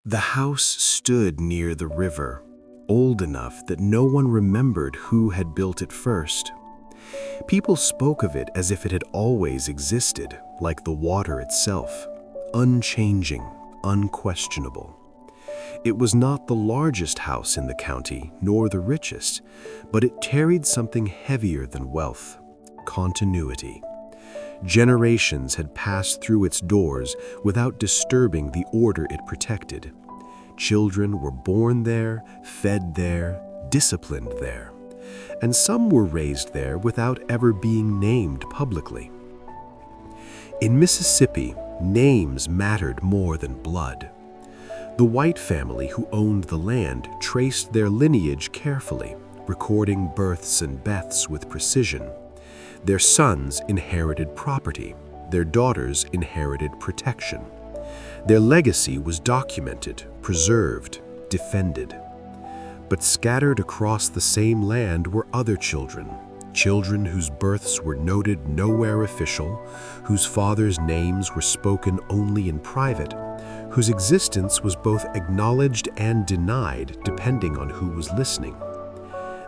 The house stood near the river, old enough that no one remembered who had built it first. People spoke of it as if it had always existed, like the water itself, unchanging, unquestionable. It was not the largest house in the county, nor the richest, but it carried something heavier than wealth: continuity. Generations had passed through its doors without disturbing the order it protected. Children were born there, fed there, disciplined there, and some were raised there without ever being named publicly. In Mississippi, names mattered more than blood. The white family who owned the land traced their lineage carefully, recording births and deaths with precision. Their sons inherited property. Their daughters inherited protection. Their legacy was documented, preserved, defended. But scattered across the same land were other children, children whose births were noted nowhere official, whose fathers' names were spoken only in private, whose existence was both acknowledged and denied depending on who was listening.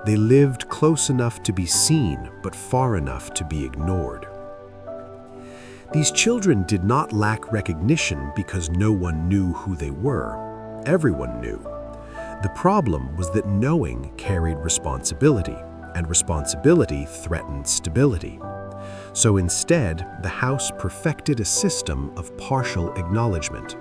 They lived close enough to be seen, but far enough to be ignored. These children did not lack recognition because no one knew who they were. Everyone knew. The problem was that knowing carried responsibility, and responsibility threatened stability. So instead, the house perfected a system of partial acknowledgement.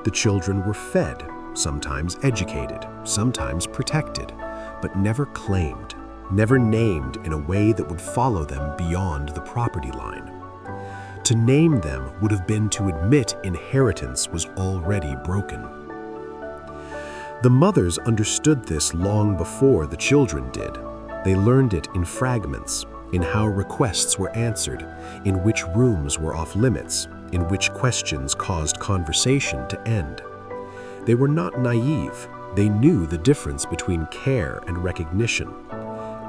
The children were fed, sometimes educated, sometimes protected, but never claimed, never named in a way that would follow them beyond the property line. To name them would have been to admit inheritance was already broken. The mothers understood this long before the children did. They learned it in fragments, in how requests were answered, in which rooms were off limits, in which questions caused conversation to end. They were not naive. They knew the difference between care and recognition.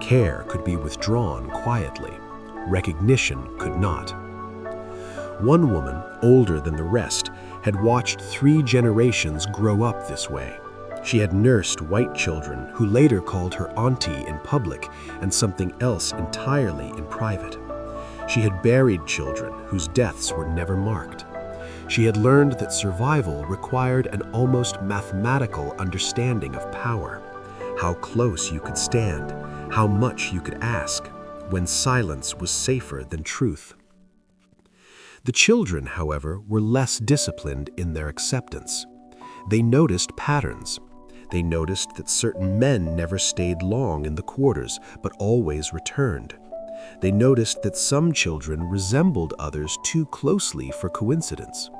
Care could be withdrawn quietly. Recognition could not. One woman, older than the rest, had watched 3 generations grow up this way. She had nursed white children who later called her auntie in public and something else entirely in private. She had buried children whose deaths were never marked. She had learned that survival required an almost mathematical understanding of power, how close you could stand, how much you could ask, when silence was safer than truth. The children, however, were less disciplined in their acceptance. They noticed patterns. They noticed that certain men never stayed long in the quarters, but always returned. They noticed that some children resembled others too closely for coincidence.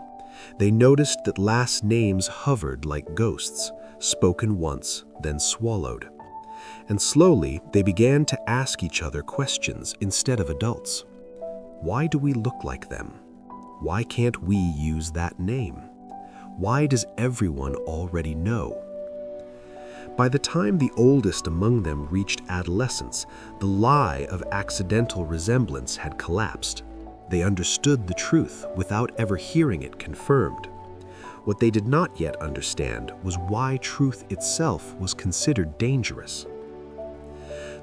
They noticed that last names hovered like ghosts, spoken once, then swallowed. And slowly, they began to ask each other questions instead of adults. Why do we look like them? Why can't we use that name? Why does everyone already know? By the time the oldest among them reached adolescence, the lie of accidental resemblance had collapsed. They understood the truth without ever hearing it confirmed. What they did not yet understand was why truth itself was considered dangerous.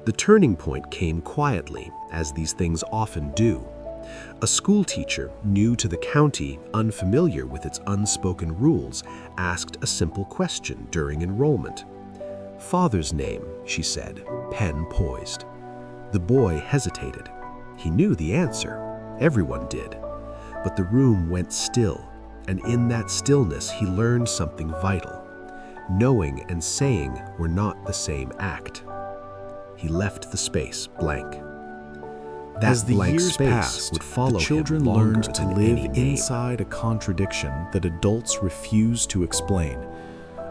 The turning point came quietly, as these things often do. A school teacher, new to the county, unfamiliar with its unspoken rules, asked a simple question during enrollment. "Father's name," she said, pen poised. The boy hesitated. He knew the answer. Everyone did. But the room went still, and in that stillness he learned something vital. Knowing and saying were not the same act. He left the space blank. That As the blank years space passed, would follow the children him longer learned to than live any name. inside a contradiction that adults refused to explain.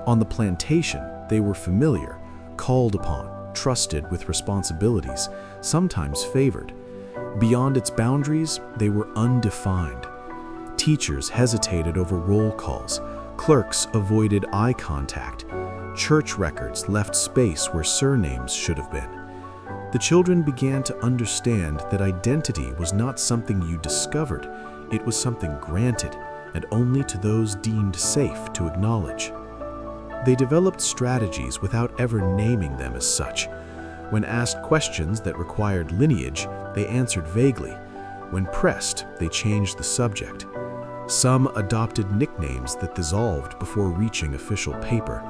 On the plantation, they were familiar, called upon, trusted with responsibilities, sometimes favored. Beyond its boundaries, they were undefined. Teachers hesitated over roll calls. Clerks avoided eye contact. Church records left space where surnames should have been. The children began to understand that identity was not something you discovered, it was something granted, and only to those deemed safe to acknowledge. They developed strategies without ever naming them as such. When asked questions that required lineage, they answered vaguely. When pressed, they changed the subject. Some adopted nicknames that dissolved before reaching official paper.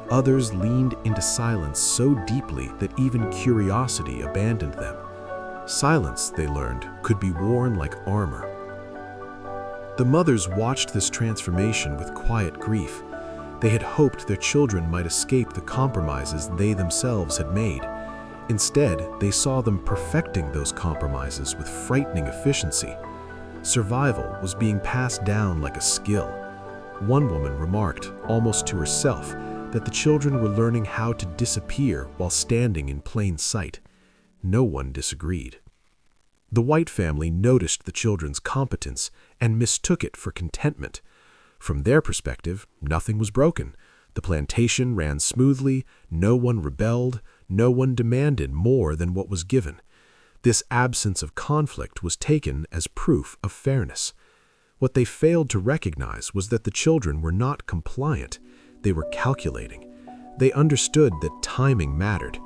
Others leaned into silence so deeply that even curiosity abandoned them. Silence, they learned, could be worn like armor. The mothers watched this transformation with quiet grief. They had hoped their children might escape the compromises they themselves had made. Instead, they saw them perfecting those compromises with frightening efficiency. Survival was being passed down like a skill. One woman remarked, almost to herself, that the children were learning how to disappear while standing in plain sight. No one disagreed. The White family noticed the children's competence and mistook it for contentment. From their perspective, nothing was broken. The plantation ran smoothly, no one rebelled, no one demanded more than what was given. This absence of conflict was taken as proof of fairness. What they failed to recognize was that the children were not compliant. They were calculating. They understood that timing mattered,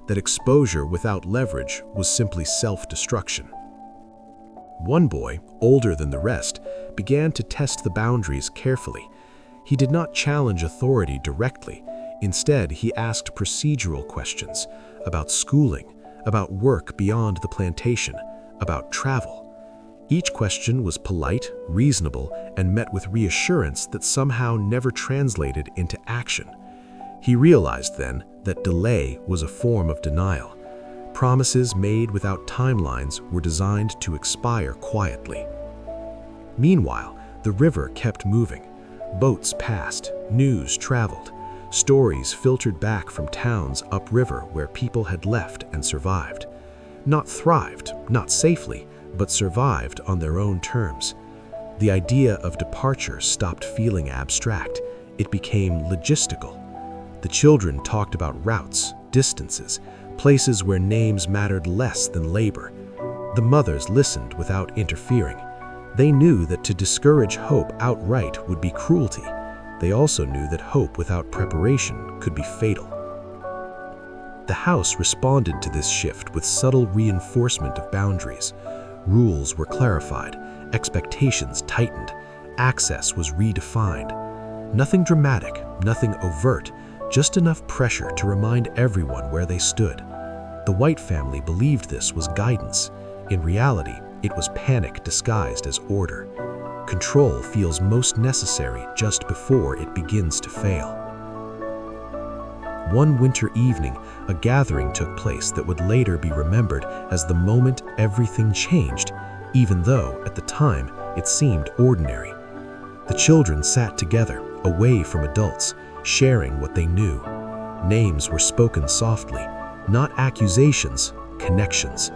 that exposure without leverage was simply self-destruction. One boy, older than the rest, began to test the boundaries carefully. He did not challenge authority directly. Instead, he asked procedural questions about schooling, about work beyond the plantation, about travel. Each question was polite, reasonable, and met with reassurance that somehow never translated into action. He realized then that delay was a form of denial. Promises made without timelines were designed to expire quietly. Meanwhile, the river kept moving. Boats passed, news traveled. Stories filtered back from towns upriver where people had left and survived. Not thrived, not safely, but survived on their own terms. The idea of departure stopped feeling abstract. It became logistical. The children talked about routes, distances, places where names mattered less than labor. The mothers listened without interfering. They knew that to discourage hope outright would be cruelty. They also knew that hope without preparation could be fatal. The house responded to this shift with subtle reinforcement of boundaries. Rules were clarified, expectations tightened, access was redefined. Nothing dramatic, nothing overt, just enough pressure to remind everyone where they stood. The White family believed this was guidance. In reality, it was panic disguised as order. Control feels most necessary just before it begins to fail. One winter evening, a gathering took place that would later be remembered as the moment everything changed, even though, at the time, it seemed ordinary. The children sat together, away from adults, sharing what they knew. Names were spoken softly, not accusations, connections.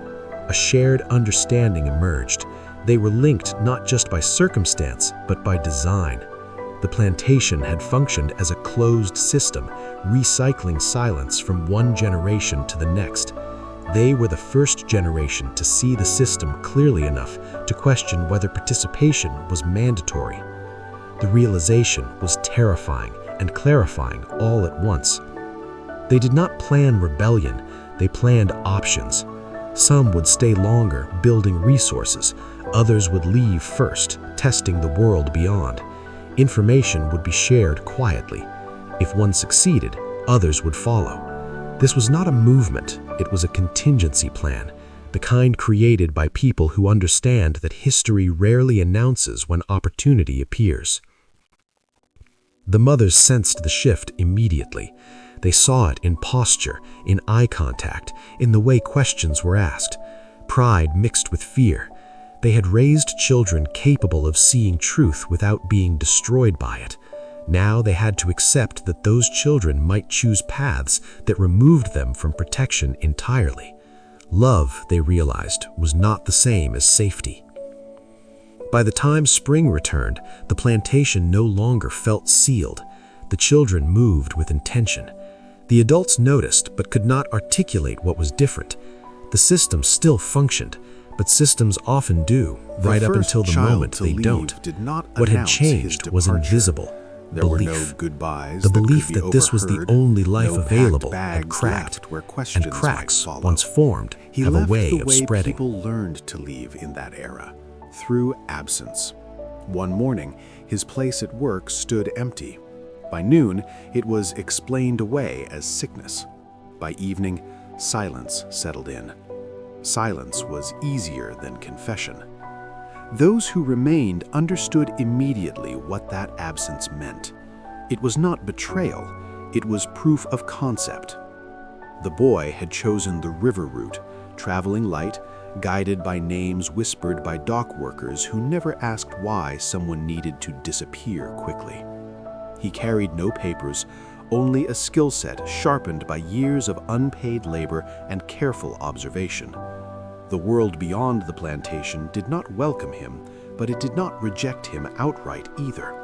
A shared understanding emerged. They were linked not just by circumstance, but by design. The plantation had functioned as a closed system, recycling silence from one generation to the next. They were the first generation to see the system clearly enough to question whether participation was mandatory. The realization was terrifying and clarifying all at once. They did not plan rebellion, they planned options. Some would stay longer, building resources. Others would leave first, testing the world beyond. Information would be shared quietly. If one succeeded, others would follow. This was not a movement, it was a contingency plan, the kind created by people who understand that history rarely announces when opportunity appears. The mothers sensed the shift immediately. They saw it in posture, in eye contact, in the way questions were asked. Pride mixed with fear. They had raised children capable of seeing truth without being destroyed by it. Now they had to accept that those children might choose paths that removed them from protection entirely. Love, they realized, was not the same as safety. By the time spring returned, the plantation no longer felt sealed. The children moved with intention. The adults noticed but could not articulate what was different. The system still functioned, but systems often do, right up until the moment they don't. What had changed was invisible. There were no belief. goodbyes The that belief could be that this was the overheard, only life no packed available bags had cracked, left where questions and cracks, might follow. once formed, He have left a way the of way spreading. people learned to leave in that era, through absence. One morning, his place at work stood empty. By noon, it was explained away as sickness. By evening, silence settled in. Silence was easier than confession. Those who remained understood immediately what that absence meant. It was not betrayal, it was proof of concept. The boy had chosen the river route, traveling light, guided by names whispered by dock workers who never asked why someone needed to disappear quickly. He carried no papers, only a skill set sharpened by years of unpaid labor and careful observation. The world beyond the plantation did not welcome him, but it did not reject him outright either.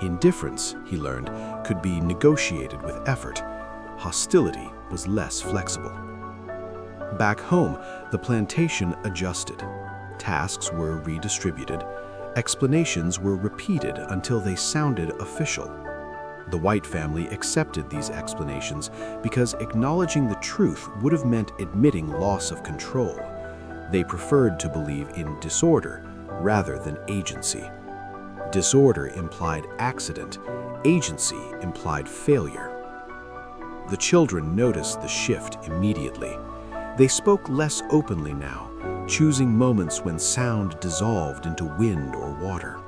Indifference, he learned, could be negotiated with effort. Hostility was less flexible. Back home, the plantation adjusted. Tasks were redistributed. Explanations were repeated until they sounded official. The White family accepted these explanations because acknowledging the truth would have meant admitting loss of control. They preferred to believe in disorder rather than agency. Disorder implied accident, agency implied failure. The children noticed the shift immediately. They spoke less openly now, choosing moments when sound dissolved into wind or water.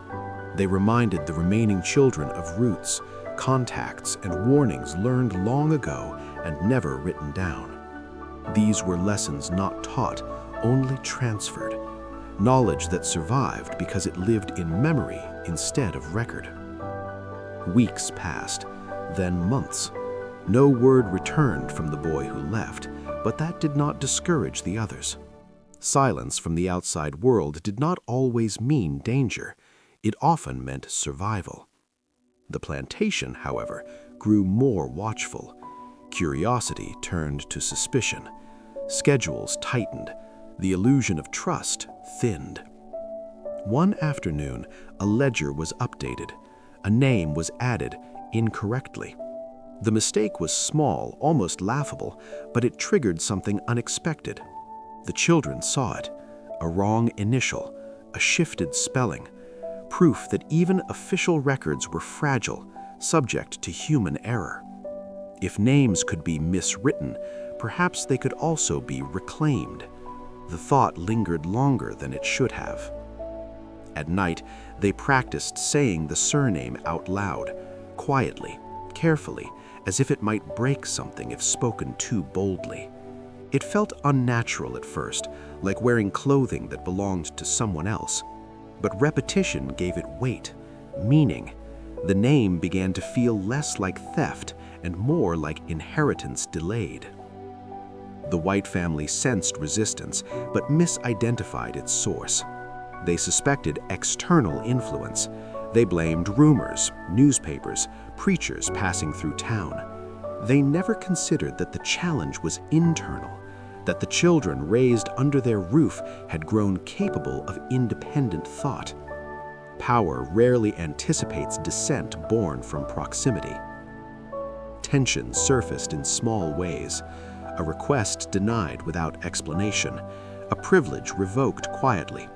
They reminded the remaining children of roots, contacts, and warnings learned long ago and never written down. These were lessons not taught, only transferred. Knowledge that survived because it lived in memory instead of record. Weeks passed, then months. No word returned from the boy who left, but that did not discourage the others. Silence from the outside world did not always mean danger. It often meant survival. The plantation, however, grew more watchful. Curiosity turned to suspicion. Schedules tightened. The illusion of trust thinned. One afternoon, a ledger was updated. A name was added incorrectly. The mistake was small, almost laughable, but it triggered something unexpected. The children saw it. A wrong initial, a shifted spelling. Proof that even official records were fragile, subject to human error. If names could be miswritten, perhaps they could also be reclaimed. The thought lingered longer than it should have. At night, they practiced saying the surname out loud, quietly, carefully, as if it might break something if spoken too boldly. It felt unnatural at first, like wearing clothing that belonged to someone else. But repetition gave it weight, meaning. The name began to feel less like theft and more like inheritance delayed. The White family sensed resistance, but misidentified its source. They suspected external influence. They blamed rumors, newspapers, preachers passing through town. They never considered that the challenge was internal, that the children raised under their roof had grown capable of independent thought. Power rarely anticipates dissent born from proximity. Tension surfaced in small ways. A request denied without explanation, a privilege revoked quietly,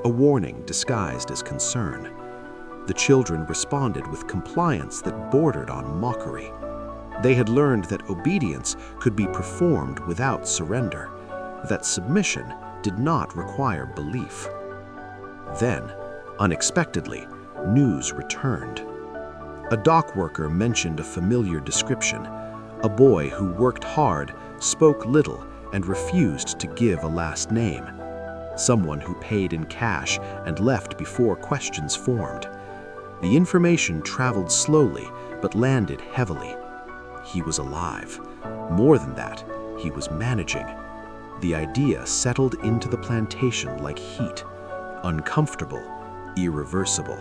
a warning disguised as concern. The children responded with compliance that bordered on mockery. They had learned that obedience could be performed without surrender, that submission did not require belief. Then, unexpectedly, news returned. A dock worker mentioned a familiar description, a boy who worked hard, spoke little, and refused to give a last name. Someone who paid in cash and left before questions formed. The information traveled slowly, but landed heavily. He was alive. More than that, he was managing. The idea settled into the plantation like heat, uncomfortable, irreversible.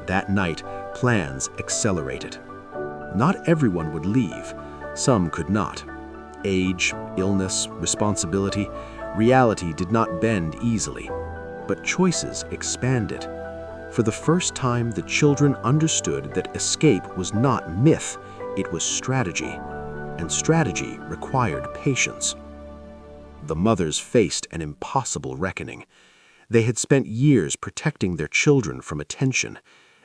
That night, plans accelerated. Not everyone would leave. Some could not. Age, illness, responsibility, reality did not bend easily. But choices expanded. For the first time, the children understood that escape was not myth, it was strategy, and strategy required patience. The mothers faced an impossible reckoning. They had spent years protecting their children from attention.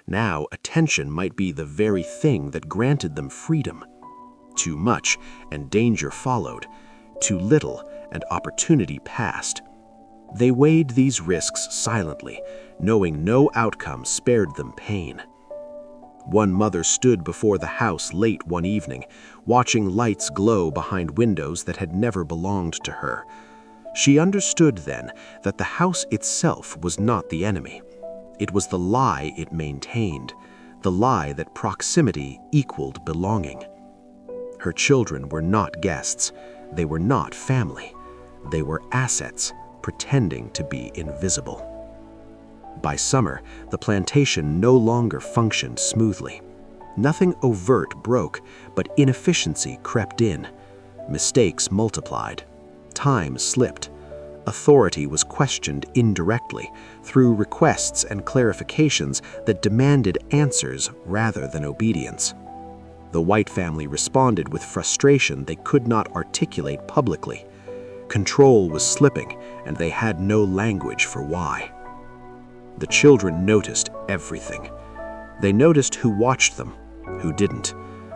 Now, attention might be the very thing that granted them freedom. Too much, and danger followed. Too little, and opportunity passed. They weighed these risks silently, knowing no outcome spared them pain. One mother stood before the house late one evening, watching lights glow behind windows that had never belonged to her. She understood then that the house itself was not the enemy. It was the lie it maintained, the lie that proximity equaled belonging. Her children were not guests. They were not family. They were assets, pretending to be invisible. By summer, the plantation no longer functioned smoothly. Nothing overt broke, but inefficiency crept in. Mistakes multiplied. Time slipped. Authority was questioned indirectly, through requests and clarifications that demanded answers rather than obedience. The White family responded with frustration they could not articulate publicly. Control was slipping, and they had no language for why. The children noticed everything. They noticed who watched them, who didn't,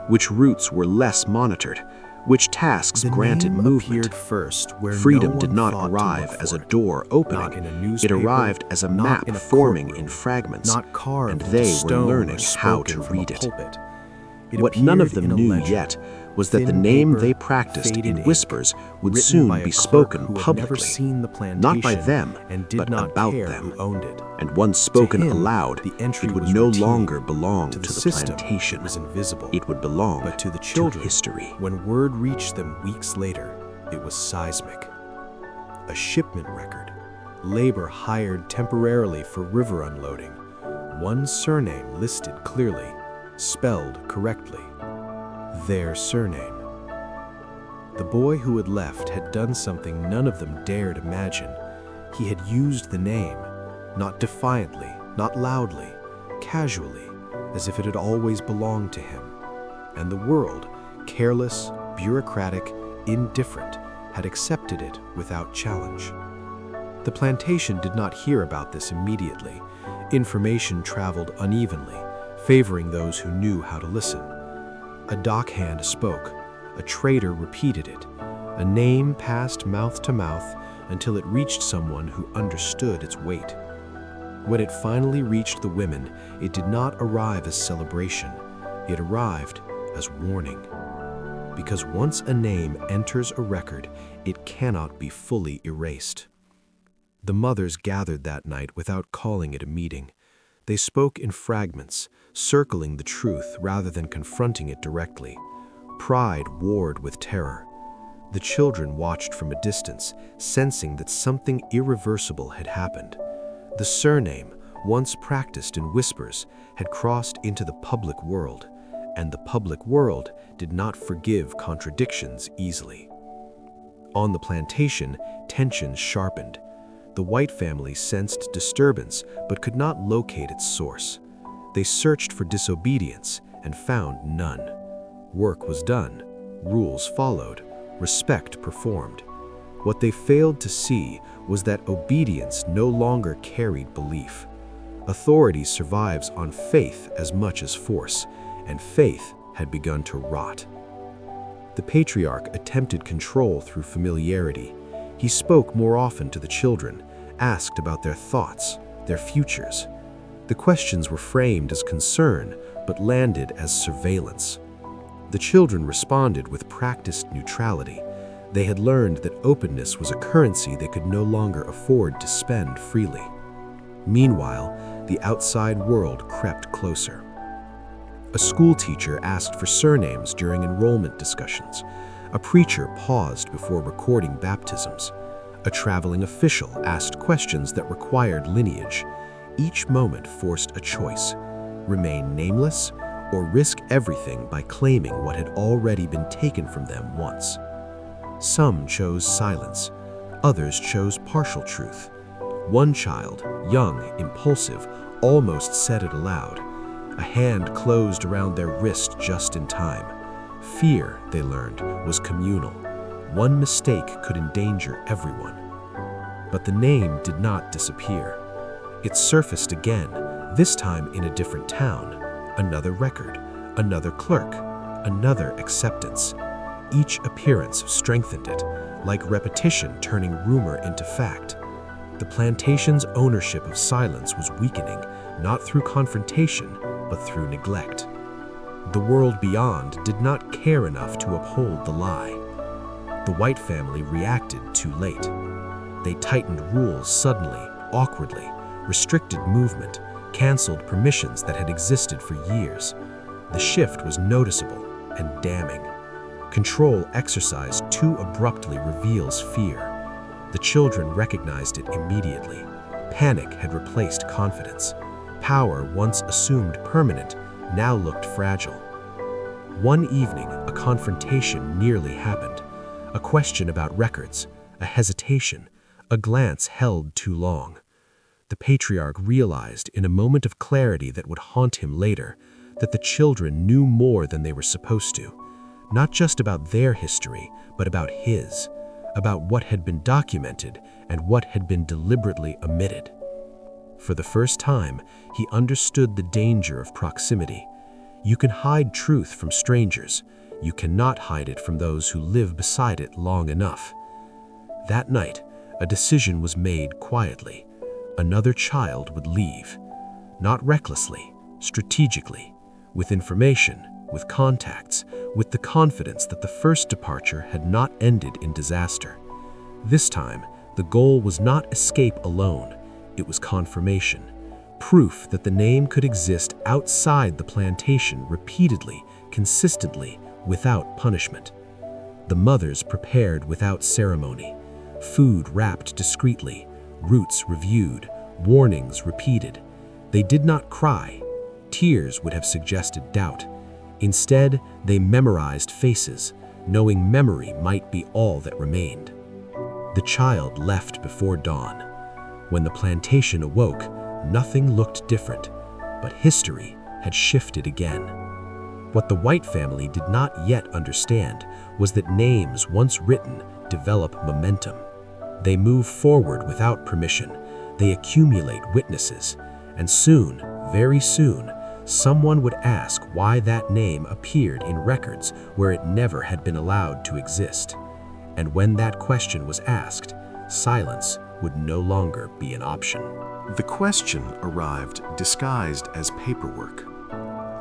which routes were less monitored, which tasks granted movement. Freedom did not arrive as a door opening. It arrived as a map forming in fragments, and they were learning how to read it. What none of them knew yet was that the name they practiced in whispers would soon be spoken publicly, not by them, but about them. And once spoken aloud, it would no longer belong to the plantation. It would belong to history. When word reached them weeks later, it was seismic. A shipment record, labor hired temporarily for river unloading, one surname listed clearly, spelled correctly. Their surname. The boy who had left had done something none of them dared imagine. He had used the name, not defiantly, not loudly, casually, as if it had always belonged to him. And the world, careless, bureaucratic, indifferent, had accepted it without challenge. The plantation did not hear about this immediately. Information traveled unevenly, favoring those who knew how to listen. A dockhand spoke, a trader repeated it, a name passed mouth to mouth until it reached someone who understood its weight. When it finally reached the women, it did not arrive as celebration, it arrived as warning. Because once a name enters a record, it cannot be fully erased. The mothers gathered that night without calling it a meeting. They spoke in fragments, circling the truth rather than confronting it directly. Pride warred with terror. The children watched from a distance, sensing that something irreversible had happened. The surname, once practiced in whispers, had crossed into the public world, and the public world did not forgive contradictions easily. On the plantation, tensions sharpened. The White family sensed disturbance but could not locate its source. They searched for disobedience and found none. Work was done, rules followed, respect performed. What they failed to see was that obedience no longer carried belief. Authority survives on faith as much as force, and faith had begun to rot. The patriarch attempted control through familiarity. He spoke more often to the children, asked about their thoughts, their futures. The questions were framed as concern, but landed as surveillance. The children responded with practiced neutrality. They had learned that openness was a currency they could no longer afford to spend freely. Meanwhile, the outside world crept closer. A school teacher asked for surnames during enrollment discussions. A preacher paused before recording baptisms. A traveling official asked questions that required lineage. Each moment forced a choice: remain nameless or risk everything by claiming what had already been taken from them once. Some chose silence, others chose partial truth. One child, young, impulsive, almost said it aloud. A hand closed around their wrist just in time. Fear, they learned, was communal. One mistake could endanger everyone. But the name did not disappear. It surfaced again, this time in a different town. Another record, another clerk, another acceptance. Each appearance strengthened it, like repetition turning rumor into fact. The plantation's ownership of silence was weakening, not through confrontation, but through neglect. The world beyond did not care enough to uphold the lie. The White family reacted too late. They tightened rules suddenly, awkwardly, restricted movement, canceled permissions that had existed for years. The shift was noticeable and damning. Control exercised too abruptly reveals fear. The children recognized it immediately. Panic had replaced confidence. Power, once assumed permanent, now looked fragile. One evening, a confrontation nearly happened. A question about records, a hesitation, a glance held too long. The patriarch realized in a moment of clarity that would haunt him later that the children knew more than they were supposed to, not just about their history, but about his, about what had been documented and what had been deliberately omitted. For the first time, he understood the danger of proximity. You can hide truth from strangers. You cannot hide it from those who live beside it long enough. That night, a decision was made quietly. Another child would leave. Not recklessly, strategically, with information, with contacts, with the confidence that the first departure had not ended in disaster. This time, the goal was not escape alone. It was confirmation. Proof that the name could exist outside the plantation repeatedly, consistently, without punishment. The mothers prepared without ceremony. Food wrapped discreetly, routes reviewed, warnings repeated. They did not cry. Tears would have suggested doubt. Instead, they memorized faces, knowing memory might be all that remained. The child left before dawn. When the plantation awoke, nothing looked different, but history had shifted again. What the White family did not yet understand was that names once written develop momentum. They move forward without permission. They accumulate witnesses, and soon, very soon, someone would ask why that name appeared in records where it never had been allowed to exist. And when that question was asked, silence would no longer be an option. The question arrived disguised as paperwork.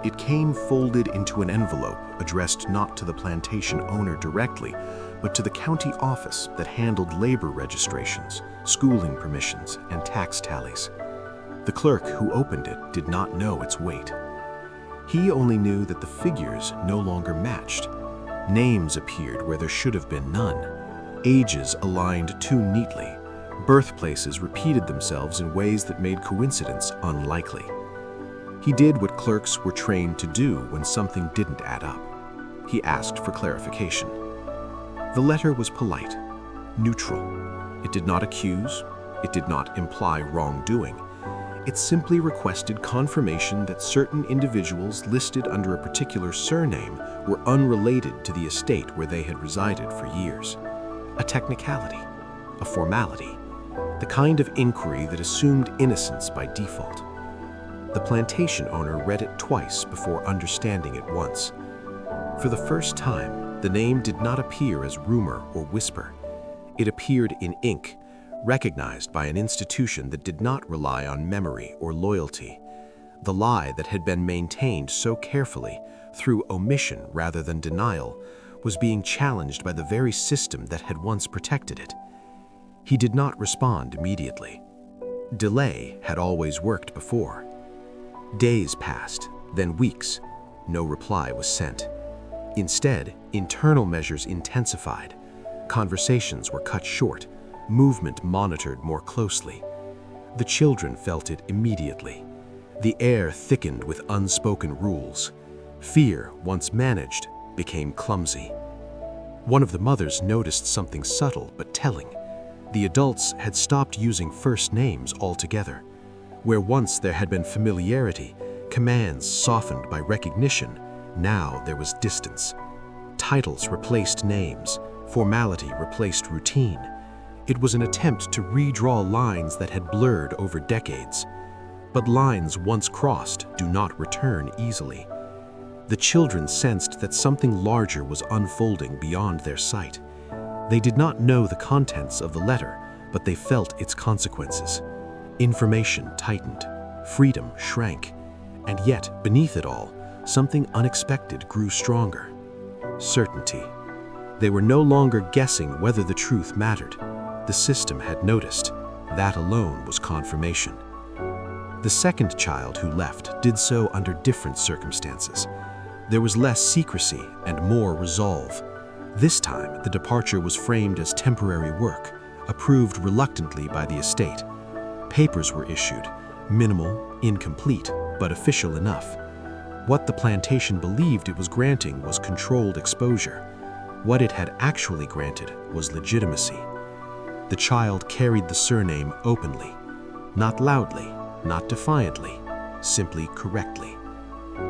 It came folded into an envelope addressed not to the plantation owner directly, but to the county office that handled labor registrations, schooling permissions, and tax tallies. The clerk who opened it did not know its weight. He only knew that the figures no longer matched. Names appeared where there should have been none. Ages aligned too neatly. Birthplaces repeated themselves in ways that made coincidence unlikely. He did what clerks were trained to do when something didn't add up. He asked for clarification. The letter was polite, neutral. It did not accuse. It did not imply wrongdoing. It simply requested confirmation that certain individuals listed under a particular surname were unrelated to the estate where they had resided for years. A technicality, a formality, the kind of inquiry that assumed innocence by default. The plantation owner read it twice before understanding it once. For the first time, the name did not appear as rumor or whisper. It appeared in ink, recognized by an institution that did not rely on memory or loyalty. The lie that had been maintained so carefully, through omission rather than denial, was being challenged by the very system that had once protected it. He did not respond immediately. Delay had always worked before. Days passed, then weeks. No reply was sent. Instead, internal measures intensified. Conversations were cut short, movement monitored more closely. The children felt it immediately. The air thickened with unspoken rules. Fear, once managed, became clumsy. One of the mothers noticed something subtle but telling. The adults had stopped using first names altogether. Where once there had been familiarity, commands softened by recognition, now there was distance. Titles replaced names, formality replaced routine. It was an attempt to redraw lines that had blurred over decades. But lines once crossed do not return easily. The children sensed that something larger was unfolding beyond their sight. They did not know the contents of the letter, but they felt its consequences. Information tightened, freedom shrank, and yet, beneath it all, something unexpected grew stronger. Certainty. They were no longer guessing whether the truth mattered. The system had noticed. That alone was confirmation. The second child who left did so under different circumstances. There was less secrecy and more resolve. This time, the departure was framed as temporary work, approved reluctantly by the estate. Papers were issued, minimal, incomplete, but official enough. What the plantation believed it was granting was controlled exposure. What it had actually granted was legitimacy. The child carried the surname openly, not loudly, not defiantly, simply correctly.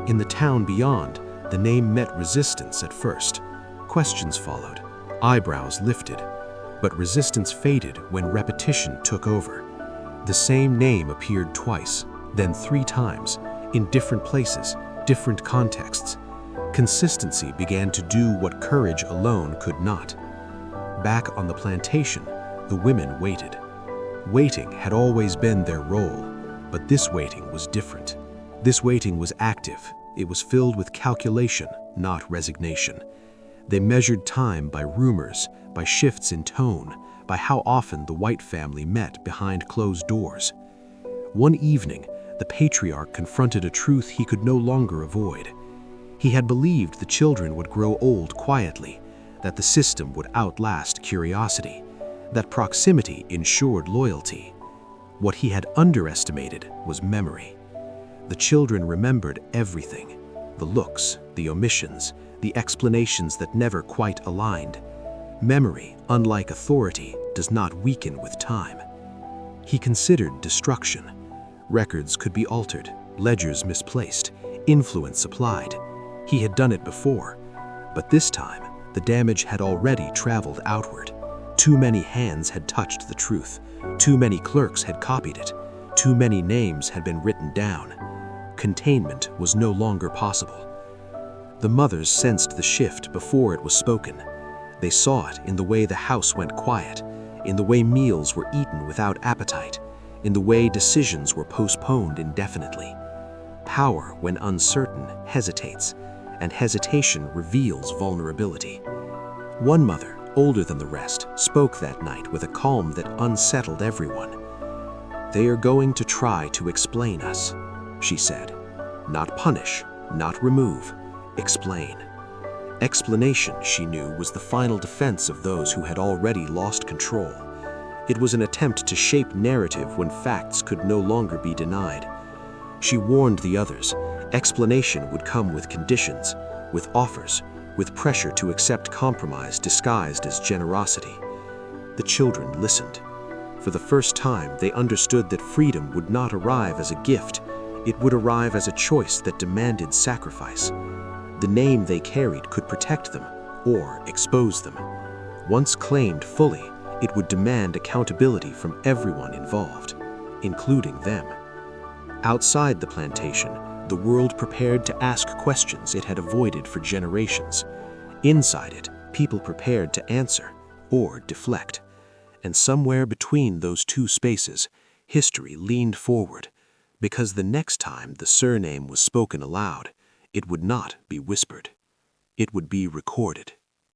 In the town beyond, the name met resistance at first. Questions followed, eyebrows lifted, but resistance faded when repetition took over. The same name appeared twice, then 3 times, in different places, different contexts. Consistency began to do what courage alone could not. Back on the plantation, the women waited. Waiting had always been their role, but this waiting was different. This waiting was active. It was filled with calculation, not resignation. They measured time by rumors, by shifts in tone, by how often the White family met behind closed doors. One evening, the patriarch confronted a truth he could no longer avoid. He had believed the children would grow old quietly, that the system would outlast curiosity, that proximity ensured loyalty. What he had underestimated was memory. The children remembered everything: the looks, the omissions, the explanations that never quite aligned. Memory, unlike authority, does not weaken with time. He considered destruction. Records could be altered, ledgers misplaced, influence applied. He had done it before, but this time, the damage had already traveled outward. Too many hands had touched the truth. Too many clerks had copied it. Too many names had been written down. Containment was no longer possible. The mothers sensed the shift before it was spoken. They saw it in the way the house went quiet, in the way meals were eaten without appetite, in the way decisions were postponed indefinitely. Power, when uncertain, hesitates, and hesitation reveals vulnerability. One mother, older than the rest, spoke that night with a calm that unsettled everyone. "They are going to try to explain us," she said. "Not punish, not remove, explain." Explanation, she knew, was the final defense of those who had already lost control. It was an attempt to shape narrative when facts could no longer be denied. She warned the others. Explanation would come with conditions, with offers, with pressure to accept compromise disguised as generosity. The children listened. For the first time, they understood that freedom would not arrive as a gift. It would arrive as a choice that demanded sacrifice. The name they carried could protect them or expose them. Once claimed fully, it would demand accountability from everyone involved, including them. Outside the plantation, the world prepared to ask questions it had avoided for generations. Inside it, people prepared to answer or deflect. And somewhere between those two spaces, history leaned forward, because the next time the surname was spoken aloud, it would not be whispered. It would be recorded.